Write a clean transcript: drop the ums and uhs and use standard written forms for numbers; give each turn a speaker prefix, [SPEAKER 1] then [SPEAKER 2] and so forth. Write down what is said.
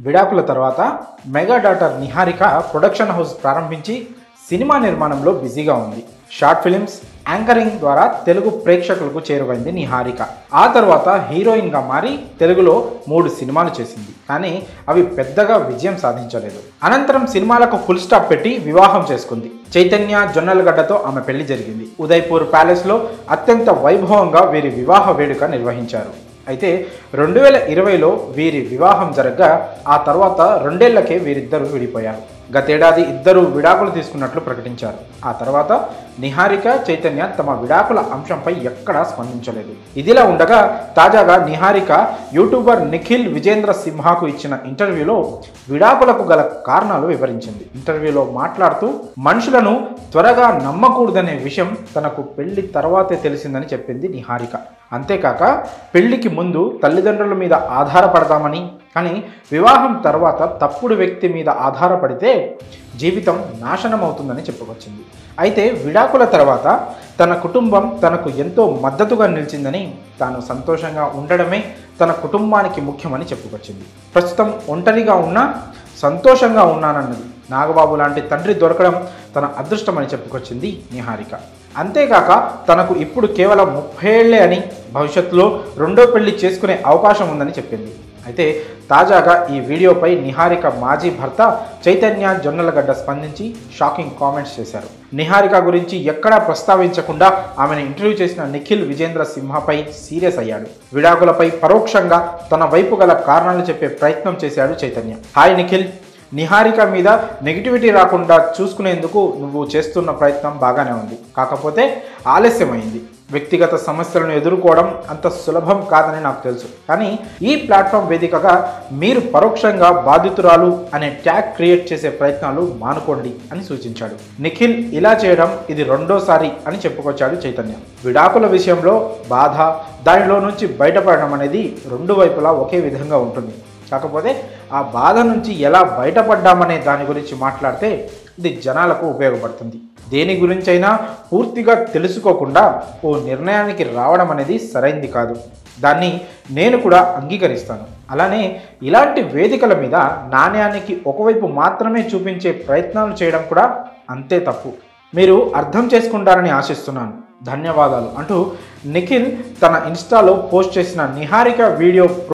[SPEAKER 1] విడాకుల తర్వాత mega daughter Niharika production house ప్రారంభించి సినిమా నిర్మాణంలో బిజీగా ఉంది. షార్ట్ ఫిల్మ్స్, యాంకరింగ్ ద్వారా తెలుగు ప్రేక్షకులకు చేరువైంది నిహారిక. ఆ తర్వాత హీరోయిన్గా మారి తెలుగులో 3 సినిమాలు చేసింది. కానీ అవి పెద్దగా విజయం సాధించలేదు. అనంతరం సినిమాలకు ఫుల్ స్టాప్ పెట్టి వివాహం చేసుకుంది. చైతన్య జొన్నలగడ్డతో ఆమె పెళ్లి జరిగింది. ఉదయ్పూర్ ప్యాలెస్లో అత్యంత వైభవంగా వీరి వివాహ వేడుక నిర్వహించారు. అయితే 2020లో వీరి వివాహం జరగగా ఆ తర్వాత 2 ఏళ్లకే వీరిద్దరూ విడిపోయారు. గతేడాది ఇద్దరు విడాకులు తీసుకున్నట్లు ప్రకటించారు. ఆ తర్వాత నిహారిక, చైతన్య తమ విడాకుల అంశంపై ఎక్కడా స్పందించలేదు. ఇదిలా ఉండగా తాజాగా నిహారిక యూట్యూబర్ నిఖిల్ విజేంద్ర సింహాకు ఇచ్చిన ఇంటర్వ్యూలో విడాకులకు గల కారణాలు వివరించింది. ఇంటర్వ్యూలో మాట్లాడుతూ మనుషులను త్వరగా నమ్మకూడదనే విషయం తనకు పెళ్లి తర్వాతే తెలిసిందని చెప్పింది నిహారిక. అంతేకాక పెళ్లికి ముందు తల్లిదండ్రుల మీద ఆధారపడదామని, కానీ వివాహం తర్వాత తప్పుడు వ్యక్తి మీద ఆధారపడితే జీవితం నాశనం అవుతుందని చెప్పుకొచ్చింది. అయితే విడాకుల తర్వాత తన కుటుంబం తనకు ఎంతో మద్దతుగా నిలిచిందని, తాను సంతోషంగా ఉండడమే తన కుటుంబానికి ముఖ్యమని చెప్పుకొచ్చింది. ప్రస్తుతం ఒంటరిగా ఉన్నా సంతోషంగా ఉన్నానన్నది. నాగబాబు లాంటి తండ్రి దొరకడం తన అదృష్టమని చెప్పుకొచ్చింది నిహారిక. అంతేకాక తనకు ఇప్పుడు కేవలం 30 ఏళ్లే అని, భవిష్యత్తులో 2వ పెళ్లి చేసుకునే అవకాశం ఉందని చెప్పింది. అయితే తాజాగా ఈ వీడియోపై నిహారిక మాజీ భర్త చైతన్య జొన్నలగడ్డ స్పందించి షాకింగ్ కామెంట్స్ చేశారు. నిహారిక గురించి ఎక్కడా ప్రస్తావించకుండా ఆమెను ఇంటర్వ్యూ చేసిన నిఖిల్ విజేంద్ర సింహపై సీరియస్ అయ్యాడు. విడాకులపై పరోక్షంగా తన వైపు గల కారణాలు చెప్పే ప్రయత్నం చేశాడు చైతన్య. హాయ్ నిఖిల్, నిహారిక మీద నెగిటివిటీ రాకుండా చూసుకునేందుకు నువ్వు చేస్తున్న ప్రయత్నం బాగానే ఉంది. కాకపోతే ఆలస్యమైంది. వ్యక్తిగత సమస్యలను ఎదుర్కోవడం అంత సులభం కాదని నాకు తెలుసు. కానీ ఈ ప్లాట్ఫామ్ వేదికగా మీరు పరోక్షంగా బాధితురాలు అనే ట్యాగ్ క్రియేట్ చేసే ప్రయత్నాలు మానుకోండి అని సూచించాడు. నిఖిల్ ఇలా చేయడం ఇది 2వసారి అని చెప్పుకొచ్చాడు చైతన్య. విడాకుల విషయంలో బాధ, దానిలో నుంచి బయటపడడం అనేది 2 వైపులా ఒకే విధంగా ఉంటుంది. కాకపోతే ఆ బాధ నుంచి ఎలా బయటపడ్డామనే దాని గురించి మాట్లాడితే ఇది జనాలకు ఉపయోగపడుతుంది. దేని గురించైనా పూర్తిగా తెలుసుకోకుండా ఓ నిర్ణయానికి రావడం అనేది సరైంది కాదు. దాన్ని నేను కూడా అంగీకరిస్తాను. అలానే ఇలాంటి వేదికల మీద నాణ్యానికి ఒకవైపు మాత్రమే చూపించే ప్రయత్నాలు చేయడం కూడా అంతే తప్పు. మీరు అర్థం చేసుకుంటారని ఆశిస్తున్నాను. ధన్యవాదాలు అంటూ నిఖిల్ తన ఇన్స్టాలో పోస్ట్ చేసిన నిహారిక వీడియో